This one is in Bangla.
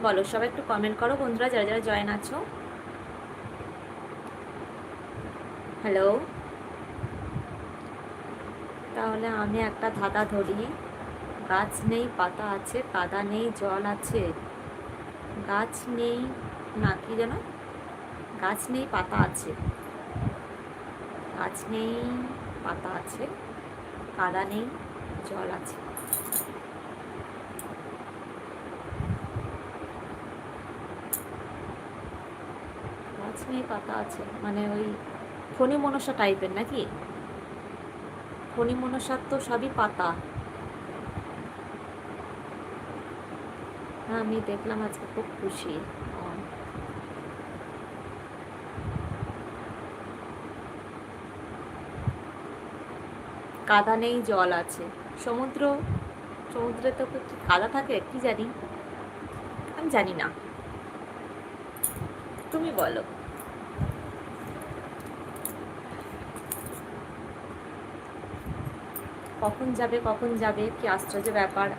বলো, সবাই একটু কমেন্ট করো বন্ধুরা, যারা যারা জয়েন আছো। হ্যালো। তাহলে আমি একটা ধাঁধা ধরি। গাছ নেই পাতা আছে, কাদা নেই জল আছে। গাছ নেই, না কি যেন, গাছ নেই পাতা আছে, গাছ নেই পাতা আছে, কাদা নেই জল আছে। গাছ নেই পাতা আছে মানে ওই ফণি মনসা টাইপের নাকি? ফণি মনসার তো সবই পাতা। হ্যাঁ, আমি দেখলাম আজকে খুব খুশি। ও, কাদা নেই জল আছে। সমুদ্র, সমুদ্রে তো কি কাদা থাকে কি জানি, আমি জানি না, তুমি বলো। কখন যাবে কখন যাবে, কি আশ্চর্য ব্যাপার।